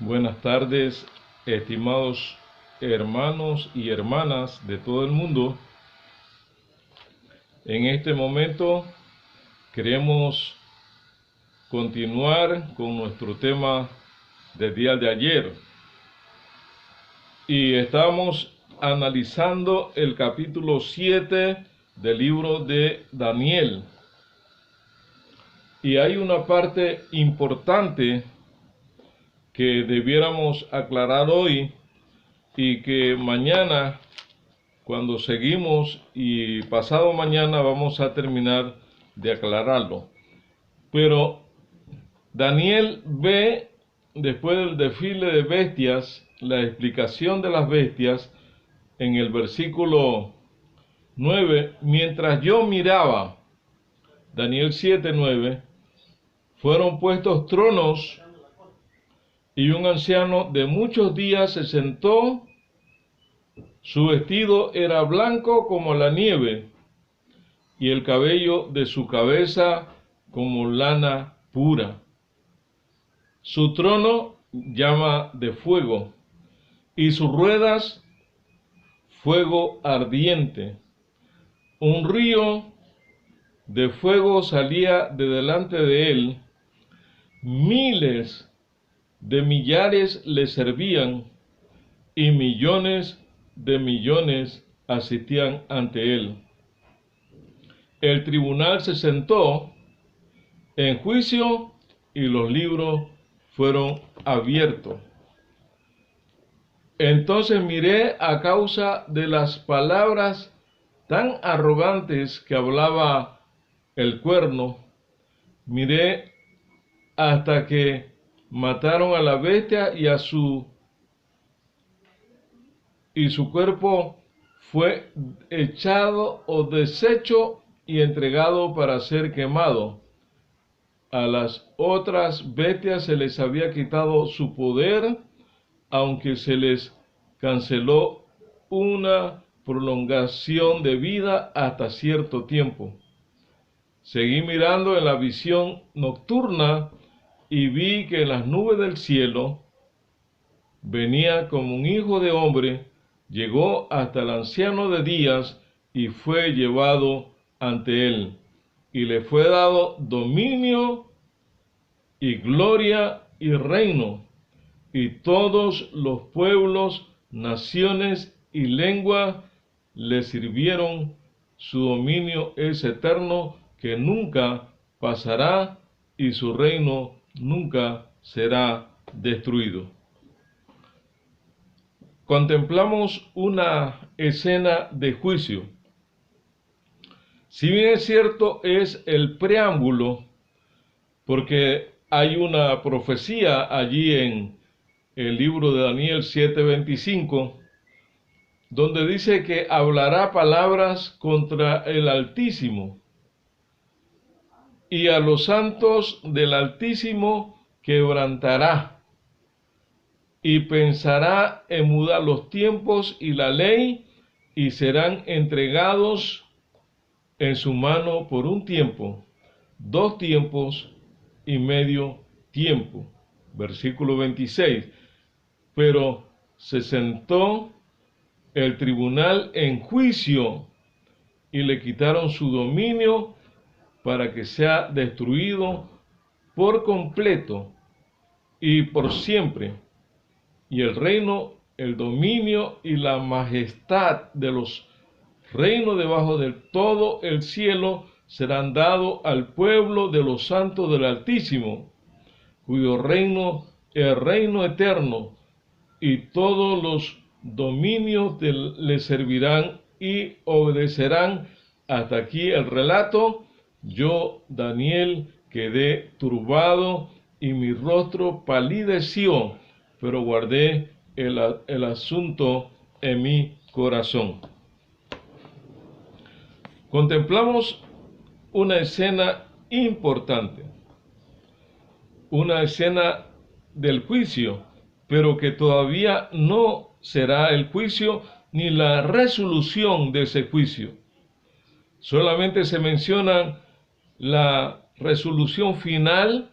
Buenas tardes, estimados hermanos y hermanas de todo el mundo. En este momento queremos continuar con nuestro tema del día de ayer. Y estamos analizando el capítulo 7 del libro de Daniel. Y hay una parte importante que debiéramos aclarar hoy y que mañana, cuando seguimos, y pasado mañana vamos a terminar de aclararlo. Pero Daniel ve, después del desfile de bestias, la explicación de las bestias en el versículo 9. Mientras yo miraba, Daniel 7:9, fueron puestos tronos y un anciano de muchos días se sentó. Su vestido era blanco como la nieve, y el cabello de su cabeza como lana pura. Su trono llama de fuego, y sus ruedas fuego ardiente. Un río de fuego salía de delante de él. Miles de millares le servían, y millones de millones asistían ante él. El tribunal se sentó en juicio y los libros fueron abiertos. Entonces miré, a causa de las palabras tan arrogantes que hablaba el cuerno, miré hasta que mataron a la bestia y su cuerpo fue echado o deshecho y entregado para ser quemado. A las otras bestias se les había quitado su poder, aunque se les canceló una prolongación de vida hasta cierto tiempo. Seguí mirando en la visión nocturna y vi que en las nubes del cielo venía como un hijo de hombre, llegó hasta el anciano de días y fue llevado ante él, y le fue dado dominio y gloria y reino, y todos los pueblos, naciones y lenguas le sirvieron. Su dominio es eterno, que nunca pasará, y su reino nunca será destruido. Contemplamos una escena de juicio. Si bien es cierto, es el preámbulo, porque hay una profecía allí en el libro de Daniel 7:25, donde dice que hablará palabras contra el Altísimo, y a los santos del Altísimo quebrantará, y pensará en mudar los tiempos y la ley, y serán entregados en su mano por un tiempo, 2 tiempos y medio tiempo. Versículo 26. Pero se sentó el tribunal en juicio y le quitaron su dominio para que sea destruido por completo y por siempre. Y el reino, el dominio y la majestad de los reinos debajo de todo el cielo serán dados al pueblo de los santos del Altísimo, cuyo reino es el reino eterno, y todos los dominios le servirán y obedecerán. Hasta aquí el relato. Yo, Daniel, quedé turbado y mi rostro palideció, pero guardé el asunto en mi corazón. Contemplamos una escena importante, una escena del juicio, pero que todavía no será el juicio ni la resolución de ese juicio. Solamente se menciona la resolución final,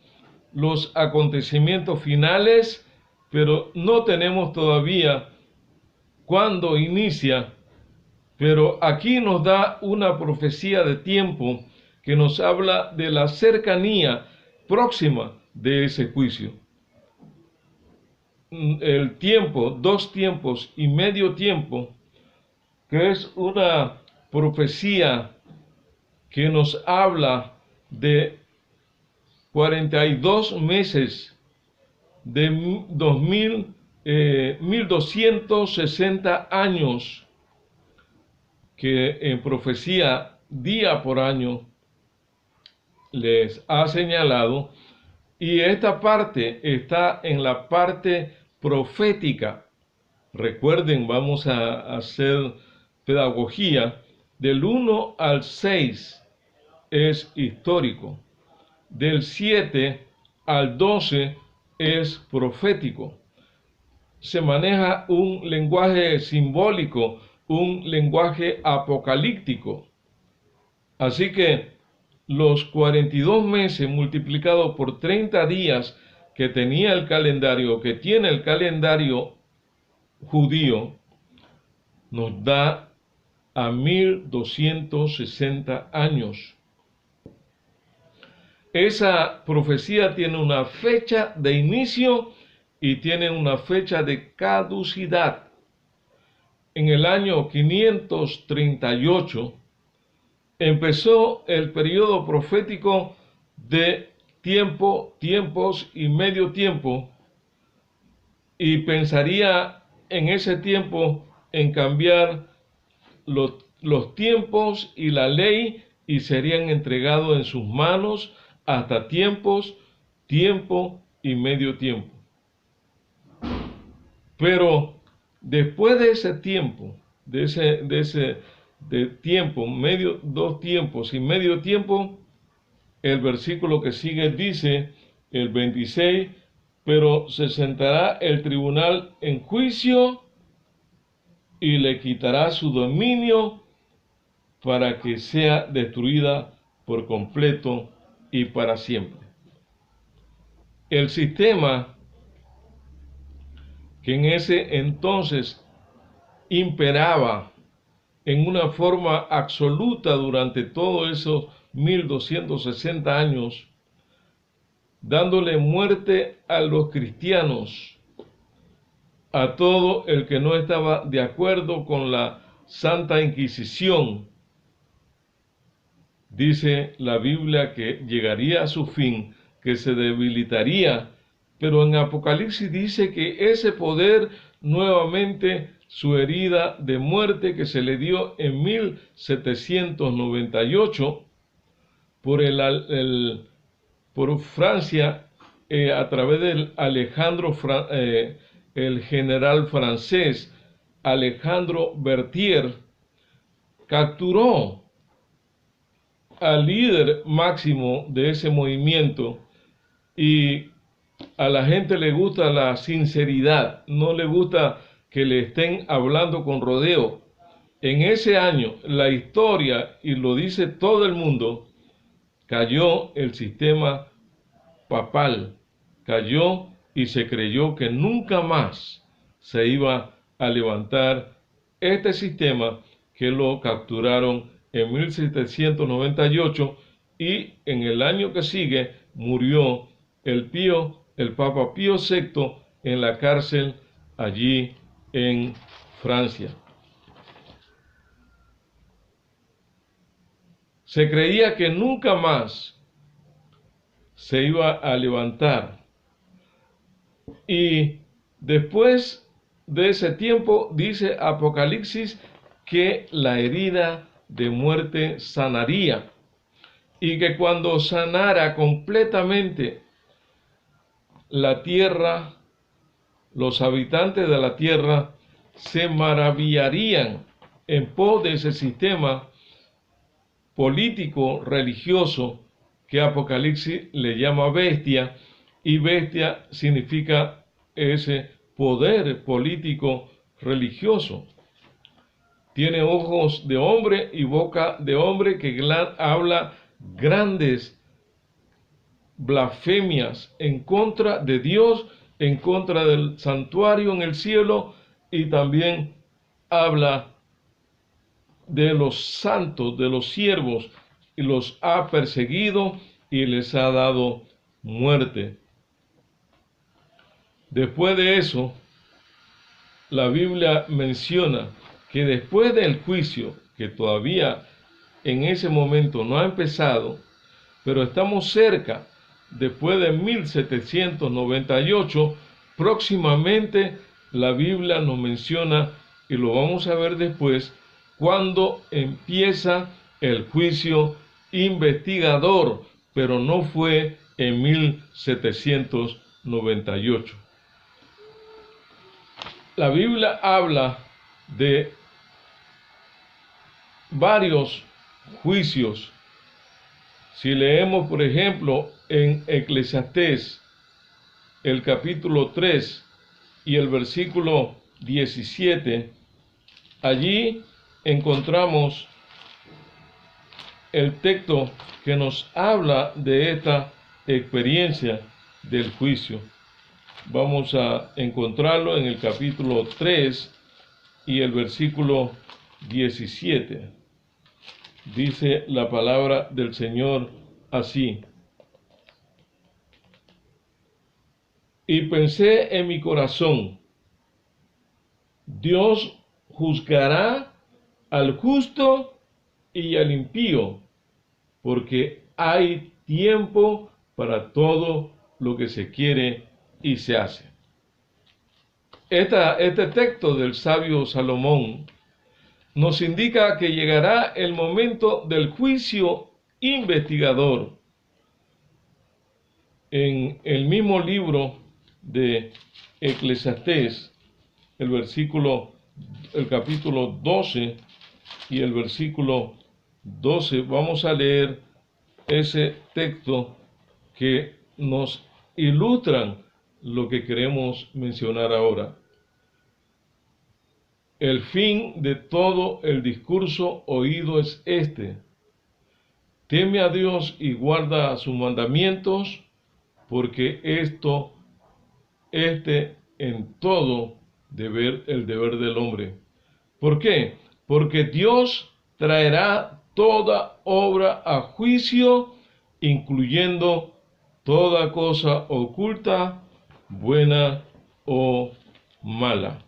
los acontecimientos finales pero no tenemos todavía cuándo inicia. Pero aquí nos da una profecía de tiempo que nos habla de la cercanía próxima de ese juicio. El tiempo, 2 tiempos y medio tiempo, que es una profecía que nos habla de 42 meses de 1260 años, que en profecía día por año les ha señalado, y esta parte está en la parte profética. Recuerden, vamos a hacer pedagogía. Del 1 al 6 es histórico, del 7 al 12 es profético. Se maneja un lenguaje simbólico, un lenguaje apocalíptico. Así que los 42 meses multiplicados por 30 días que tenía el calendario, que tiene el calendario judío, nos da a 1260 años. Esa profecía tiene una fecha de inicio y tiene una fecha de caducidad. En el año 538 empezó el periodo profético de tiempo, tiempos y medio tiempo, y pensaría en ese tiempo en cambiar los tiempos y la ley, y serían entregados en sus manos hasta tiempos, tiempo y medio tiempo. Pero después de ese tiempo, de tiempo, medio, 2 tiempos y medio tiempo, el versículo que sigue dice, el 26, pero se sentará el tribunal en juicio y le quitará su dominio para que sea destruida por completo y para siempre. El sistema que en ese entonces imperaba en una forma absoluta durante todos esos 1260 años, dándole muerte a los cristianos, a todo el que no estaba de acuerdo con la Santa Inquisición. Dice la Biblia que llegaría a su fin, que se debilitaría, pero en Apocalipsis dice que ese poder nuevamente, su herida de muerte que se le dio en 1798 por Francia, a través del el general francés Alejandro Berthier, capturó al líder máximo de ese movimiento. Y a la gente le gusta la sinceridad, no le gusta que le estén hablando con rodeo. En ese año, la historia, y lo dice todo el mundo, cayó el sistema papal, cayó, y se creyó que nunca más se iba a levantar este sistema, que lo capturaron en 1798, y en el año que sigue murió el Papa Pío VI en la cárcel allí en Francia. Se creía que nunca más se iba a levantar. Y después de ese tiempo, dice Apocalipsis, que la herida de muerte sanaría, y que cuando sanara completamente la tierra, los habitantes de la tierra se maravillarían en pos de ese sistema político religioso que Apocalipsis le llama bestia, y bestia significa ese poder político religioso. Tiene ojos de hombre y boca de hombre, que habla grandes blasfemias en contra de Dios, en contra del santuario en el cielo, y también habla de los santos, de los siervos, y los ha perseguido y les ha dado muerte. Después de eso, la Biblia menciona que después del juicio, que todavía en ese momento no ha empezado, pero estamos cerca, después de 1798, próximamente la Biblia nos menciona, y lo vamos a ver después, cuando empieza el juicio investigador, pero no fue en 1798. La Biblia habla de varios juicios. Si leemos, por ejemplo, en Eclesiastés, el capítulo 3 y el versículo 17, allí encontramos el texto que nos habla de esta experiencia del juicio. Vamos a encontrarlo en el capítulo 3 y el versículo 17. Dice la palabra del Señor así: y pensé en mi corazón, Dios juzgará al justo y al impío, porque hay tiempo para todo lo que se quiere y se hace. Este texto del sabio Salomón nos indica que llegará el momento del juicio investigador. En el mismo libro de Eclesiastés, el capítulo 12 y el versículo 12, vamos a leer ese texto que nos ilustran lo que queremos mencionar ahora. El fin de todo el discurso oído es este: teme a Dios y guarda sus mandamientos, porque en todo el deber del hombre. ¿Por qué? Porque Dios traerá toda obra a juicio, incluyendo toda cosa oculta, buena o mala.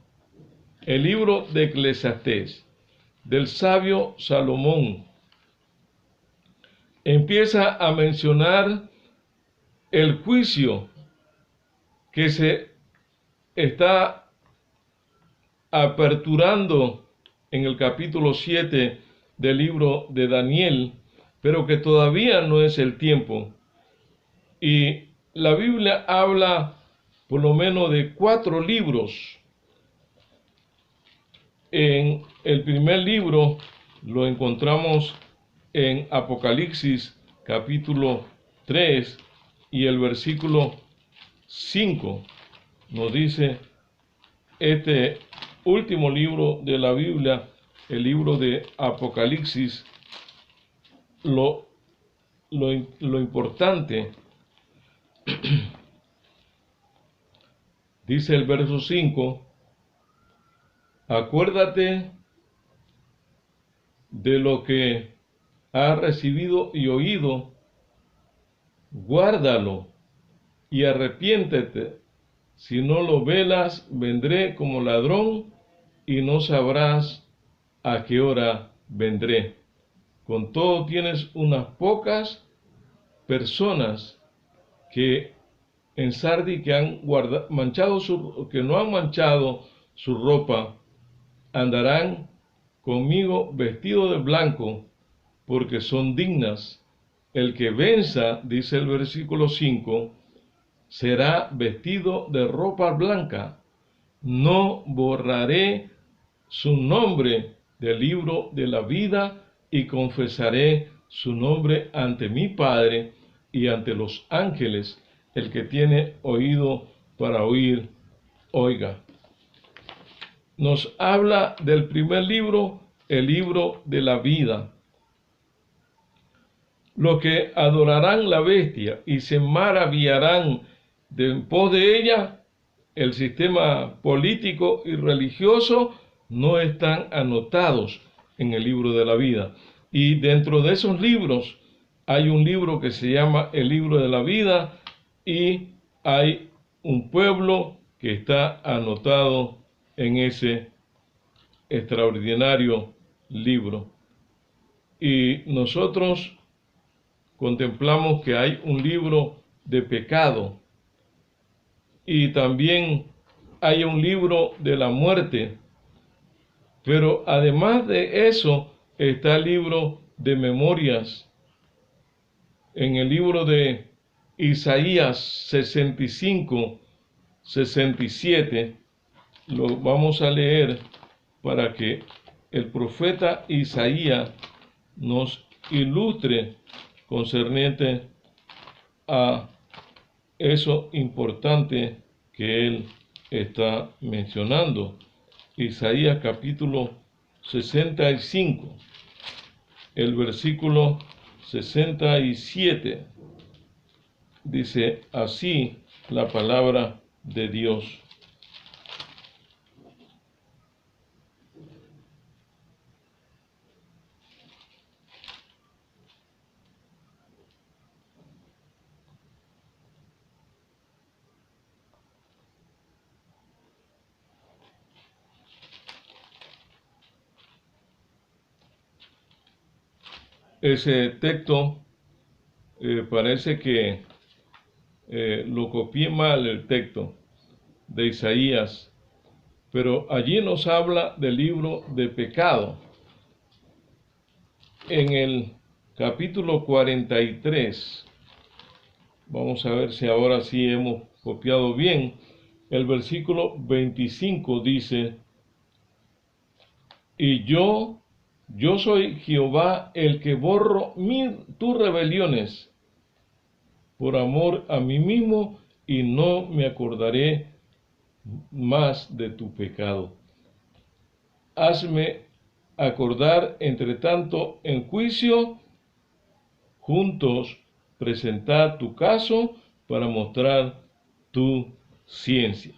El libro de Eclesiastés del sabio Salomón empieza a mencionar el juicio que se está aperturando en el capítulo 7 del libro de Daniel, pero que todavía no es el tiempo. Y la Biblia habla por lo menos de 4 libros. En el primer libro lo encontramos en Apocalipsis capítulo 3 y el versículo 5. Nos dice este último libro de la Biblia, el libro de Apocalipsis, lo importante. Dice el verso 5: acuérdate de lo que has recibido y oído, guárdalo y arrepiéntete. Si no lo velas, vendré como ladrón y no sabrás a qué hora vendré. Con todo tienes unas pocas personas que en Sardi que no han manchado su ropa, andarán conmigo vestidos de blanco, porque son dignas. El que venza, dice el versículo 5, será vestido de ropa blanca. No borraré su nombre del libro de la vida, y confesaré su nombre ante mi Padre y ante los ángeles. El que tiene oído para oír, oiga. Nos habla del primer libro, el libro de la vida. Los que adorarán la bestia y se maravillarán en pos de ella, el sistema político y religioso no están anotados en el libro de la vida. Y dentro de esos libros hay un libro que se llama el libro de la vida y hay un pueblo que está anotado en ese extraordinario libro. Y nosotros contemplamos que hay un libro de pecado y también hay un libro de la muerte, pero además de eso está el libro de memorias. En el libro de Isaías 65, 67, lo vamos a leer para que el profeta Isaías nos ilustre concerniente a eso importante que él está mencionando. Isaías capítulo 65, el versículo 67, dice así la palabra de Dios. Ese texto parece que lo copié mal, el texto de Isaías, pero allí nos habla del libro de pecado. En el capítulo 43, vamos a ver si ahora sí hemos copiado bien, el versículo 25 dice: y yo soy Jehová el que borro tus rebeliones por amor a mí mismo, y no me acordaré más de tu pecado. Hazme acordar, entre tanto, en juicio, juntos presentar tu caso para mostrar tu ciencia.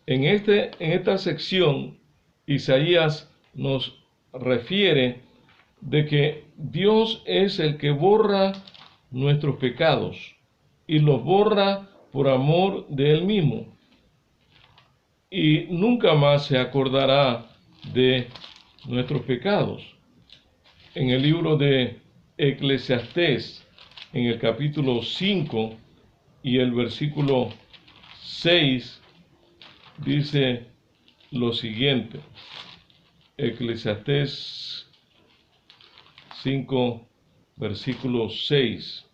En esta sección, Isaías nos refiere de que Dios es el que borra nuestros pecados y los borra por amor de Él mismo, y nunca más se acordará de nuestros pecados. En el libro de Eclesiastés, en el capítulo 5 y el versículo 6, dice lo siguiente. Eclesiastés 5, versículo 6.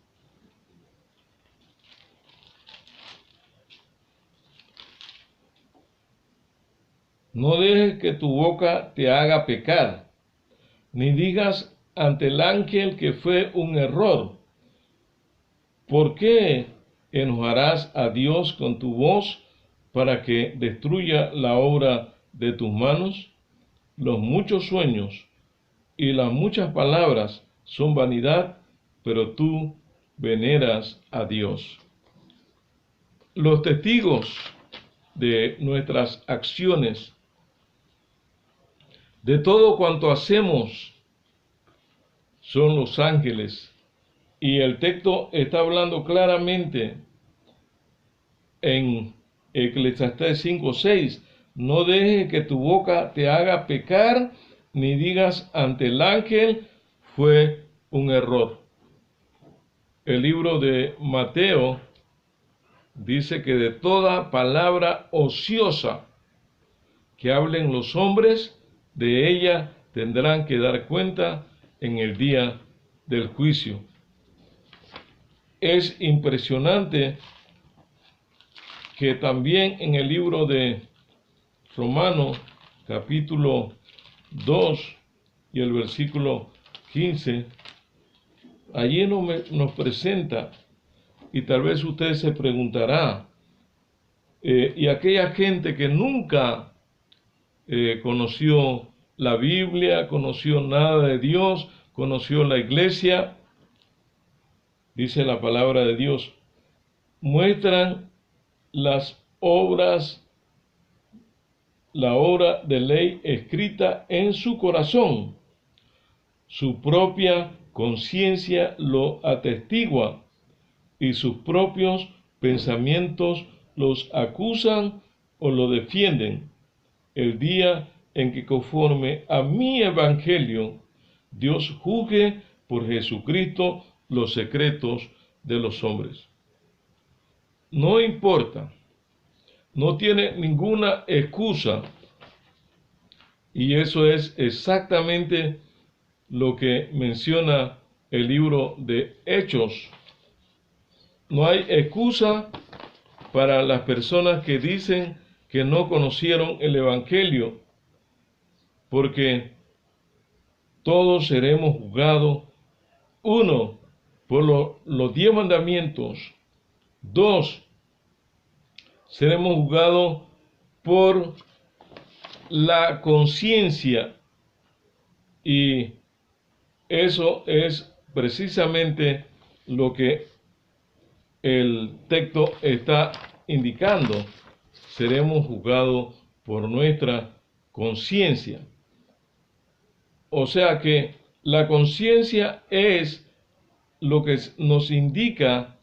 No dejes que tu boca te haga pecar, ni digas ante el ángel que fue un error. ¿Por qué enojarás a Dios con tu voz para que destruya la obra de tus manos? Los muchos sueños y las muchas palabras son vanidad, pero tú veneras a Dios. Los testigos de nuestras acciones, de todo cuanto hacemos, son los ángeles. Y el texto está hablando claramente en Eclesiastés 5:6. No dejes que tu boca te haga pecar, ni digas ante el ángel fue un error. El libro de Mateo dice que de toda palabra ociosa que hablen los hombres, de ella tendrán que dar cuenta en el día del juicio. Es impresionante que también en el libro de Romanos, capítulo 2 y el versículo 15, allí nos presenta, y tal vez usted se preguntará, y aquella gente que nunca conoció la Biblia, conoció nada de Dios, conoció la iglesia, dice la palabra de Dios, muestran las obras, la obra de ley escrita en su corazón. Su propia conciencia lo atestigua y sus propios pensamientos los acusan o lo defienden. El día en que conforme a mi evangelio, Dios juzgue por Jesucristo los secretos de los hombres. No importa, no tiene ninguna excusa, y eso es exactamente lo que menciona el libro de Hechos. No hay excusa para las personas que dicen que no conocieron el evangelio, porque todos seremos juzgados, uno, por los 10 mandamientos, dos, seremos juzgados por la conciencia, y eso es precisamente lo que el texto está indicando. Seremos juzgados por nuestra conciencia. O sea que la conciencia es lo que nos indica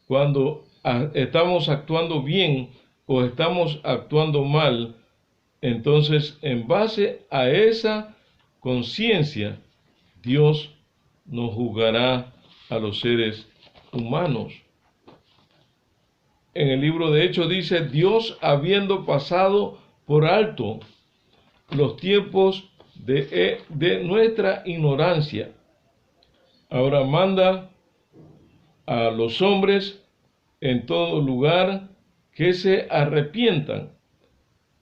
cuando estamos actuando bien o estamos actuando mal. Entonces, en base a esa conciencia, Dios nos juzgará a los seres humanos. En el libro de Hechos dice: Dios, habiendo pasado por alto los tiempos de nuestra ignorancia, ahora manda a los hombres en todo lugar que se arrepientan,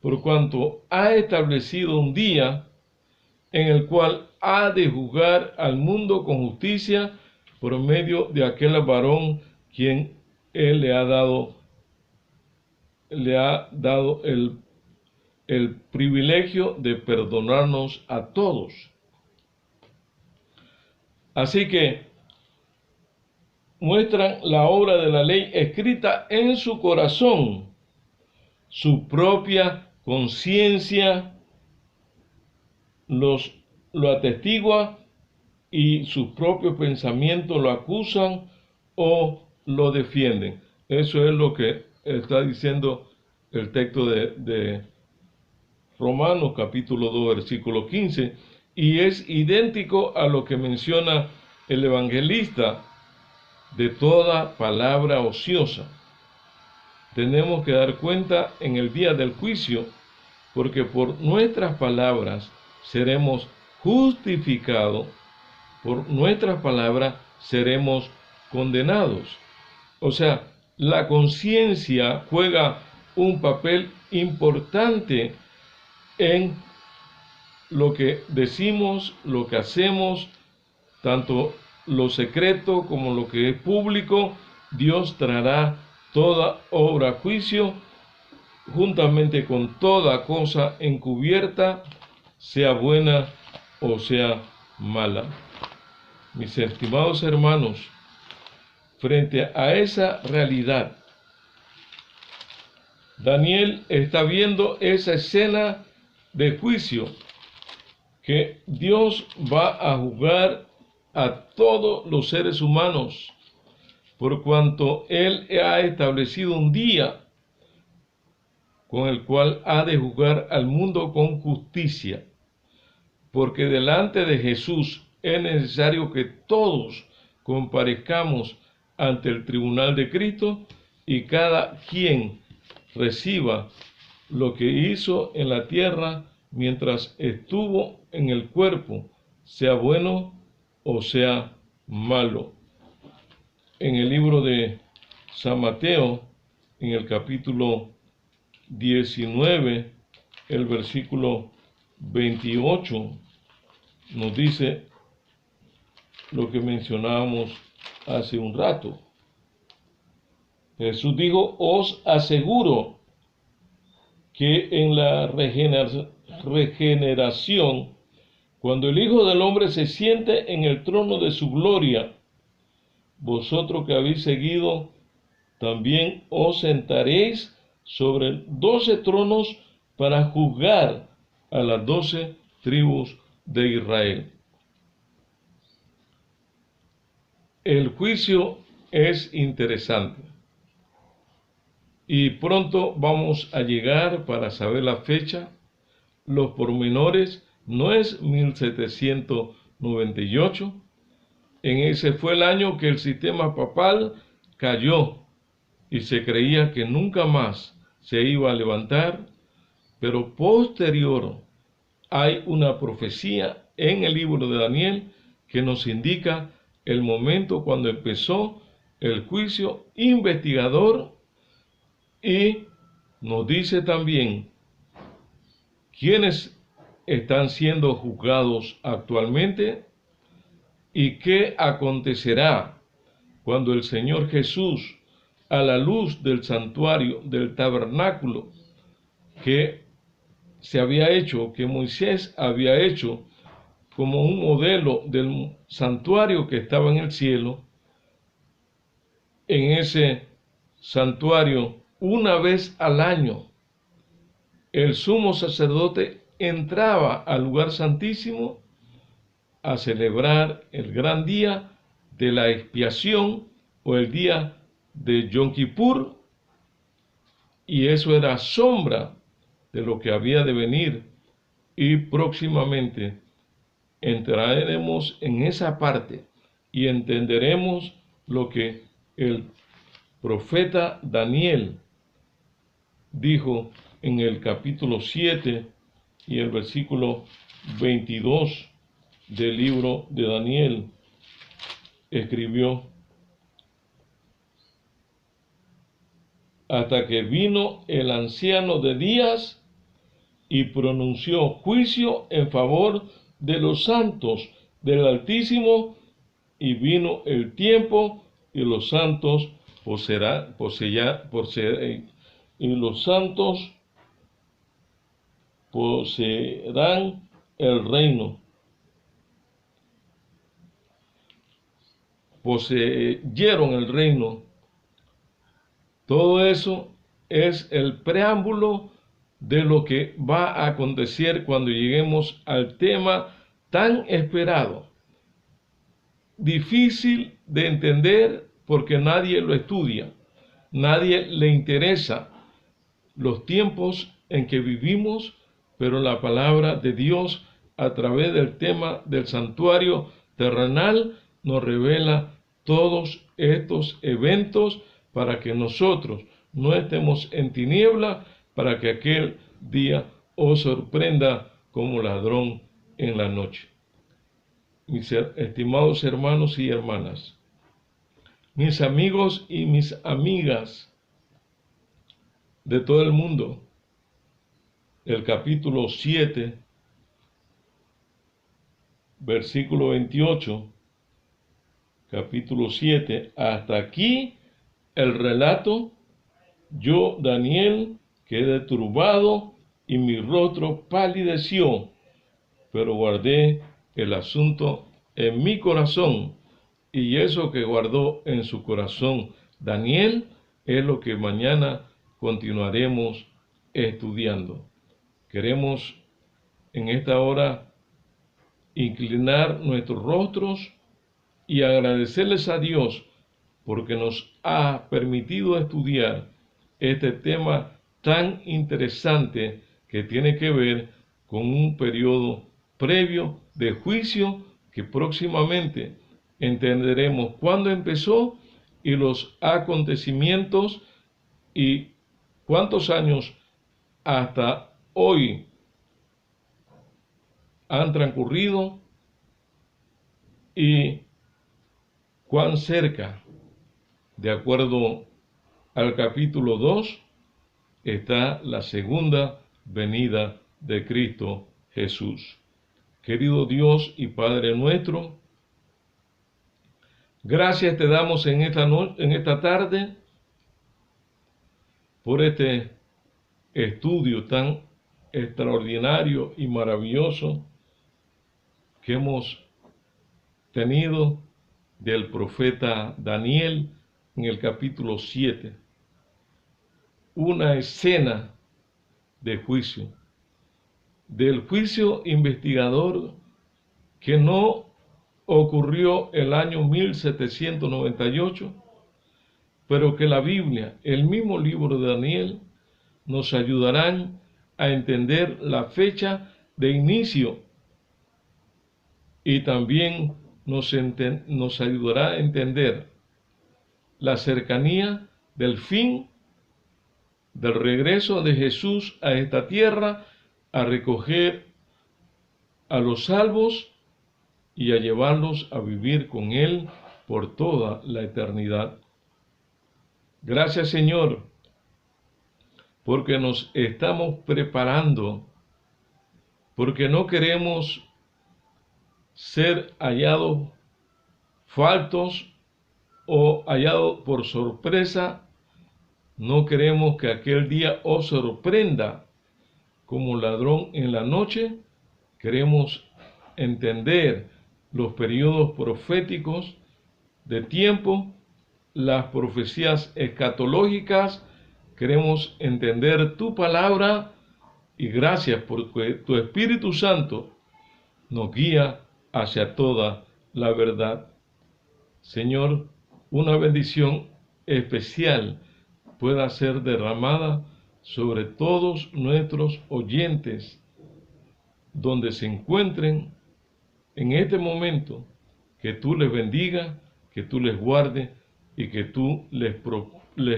por cuanto ha establecido un día en el cual ha de juzgar al mundo con justicia por medio de aquel varón quien él le ha dado el privilegio de perdonarnos a todos. Así que muestran la obra de la ley escrita en su corazón, su propia conciencia lo atestigua y sus propios pensamientos lo acusan o lo defienden. Eso es lo que está diciendo el texto de Romanos capítulo 2 versículo 15, y es idéntico a lo que menciona el evangelista de toda palabra ociosa. Tenemos que dar cuenta en el día del juicio, porque por nuestras palabras seremos justificados, por nuestras palabras seremos condenados. O sea, la conciencia juega un papel importante en lo que decimos, lo que hacemos, tanto lo secreto como lo que es público. Dios traerá toda obra a juicio, juntamente con toda cosa encubierta, sea buena o sea mala. Mis estimados hermanos, frente a esa realidad, Daniel está viendo esa escena de juicio, que Dios va a juzgar a todos los seres humanos, por cuanto Él ha establecido un día con el cual ha de juzgar al mundo con justicia, porque delante de Jesús es necesario que todos comparezcamos ante el tribunal de Cristo, y cada quien reciba lo que hizo en la tierra mientras estuvo en el cuerpo, sea bueno o sea malo. En el libro de San Mateo, en el capítulo 19, el versículo 28, nos dice lo que mencionábamos hace un rato. Jesús dijo: os aseguro que en la regeneración, cuando el Hijo del Hombre se siente en el trono de su gloria, vosotros que habéis seguido, también os sentaréis sobre 12 tronos para juzgar a las 12 tribus de Israel. El juicio es interesante y pronto vamos a llegar para saber la fecha, los pormenores. No es 1798. En ese fue el año que el sistema papal cayó y se creía que nunca más se iba a levantar, pero posterior hay una profecía en el libro de Daniel que nos indica el momento cuando empezó el juicio investigador y nos dice también quiénes están siendo juzgados actualmente y qué acontecerá cuando el Señor Jesús, a la luz del santuario, del tabernáculo que se había hecho, que Moisés había hecho como un modelo del santuario que estaba en el cielo, en ese santuario, una vez al año, el sumo sacerdote entraba al lugar santísimo a celebrar el gran día de la expiación o el día de Yom Kippur, y eso era sombra de lo que había de venir, y próximamente entraremos en esa parte y entenderemos lo que el profeta Daniel dijo en el capítulo 7 y el versículo 22 del libro de Daniel. Escribió: hasta que vino el anciano de días y pronunció juicio en favor de los santos del Altísimo, y vino el tiempo y los santos poseerán el reino, poseyeron el reino. Todo eso es el preámbulo de lo que va a acontecer cuando lleguemos al tema tan esperado, difícil de entender porque nadie lo estudia, nadie le interesa los tiempos en que vivimos, pero la palabra de Dios a través del tema del santuario terrenal nos revela todos estos eventos para que nosotros no estemos en tiniebla, para que aquel día os sorprenda como ladrón en la noche. Mis estimados hermanos y hermanas, mis amigos y mis amigas de todo el mundo, el capítulo 7, versículo 28, capítulo 7, hasta aquí el relato. Yo, Daniel, quedé turbado y mi rostro palideció, pero guardé el asunto en mi corazón, y eso que guardó en su corazón Daniel es lo que mañana continuaremos estudiando. Queremos en esta hora inclinar nuestros rostros y agradecerles a Dios porque nos ha permitido estudiar este tema tan interesante que tiene que ver con un periodo previo de juicio que próximamente entenderemos cuándo empezó y los acontecimientos y cuántos años hasta hoy han transcurrido y cuán cerca, de acuerdo al capítulo 2, está la segunda venida de Cristo Jesús. Querido Dios y Padre nuestro, gracias te damos en esta tarde por este estudio tan extraordinario y maravilloso que hemos tenido del profeta Daniel en el capítulo 7. una escena de juicio, del juicio investigador que no ocurrió el año 1798, pero que la Biblia, el mismo libro de Daniel, nos ayudarán a entender la fecha de inicio y también nos ayudará a entender la cercanía del fin del regreso de Jesús a esta tierra, a recoger a los salvos y a llevarlos a vivir con Él por toda la eternidad. Gracias, Señor, porque nos estamos preparando, porque no queremos ser hallados faltos o hallados por sorpresa. No queremos que aquel día os sorprenda como ladrón en la noche. Queremos entender los periodos proféticos de tiempo, las profecías escatológicas. Queremos entender tu palabra y gracias porque tu Espíritu Santo nos guía hacia toda la verdad. Señor, una bendición especial pueda ser derramada sobre todos nuestros oyentes, donde se encuentren en este momento, que tú les bendiga, que tú les guarde y que tú les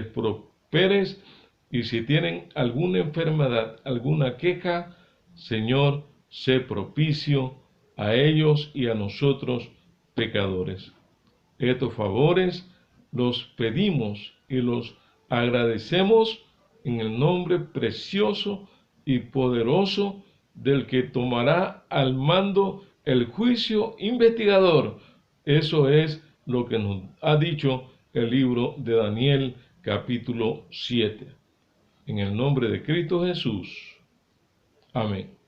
prosperes. Y si tienen alguna enfermedad, alguna queja, Señor, sé propicio a ellos y a nosotros pecadores. Estos favores los pedimos y los agradecemos en el nombre precioso y poderoso del que tomará al mando el juicio investigador. Eso es lo que nos ha dicho el libro de Daniel, capítulo 7. En el nombre de Cristo Jesús. Amén.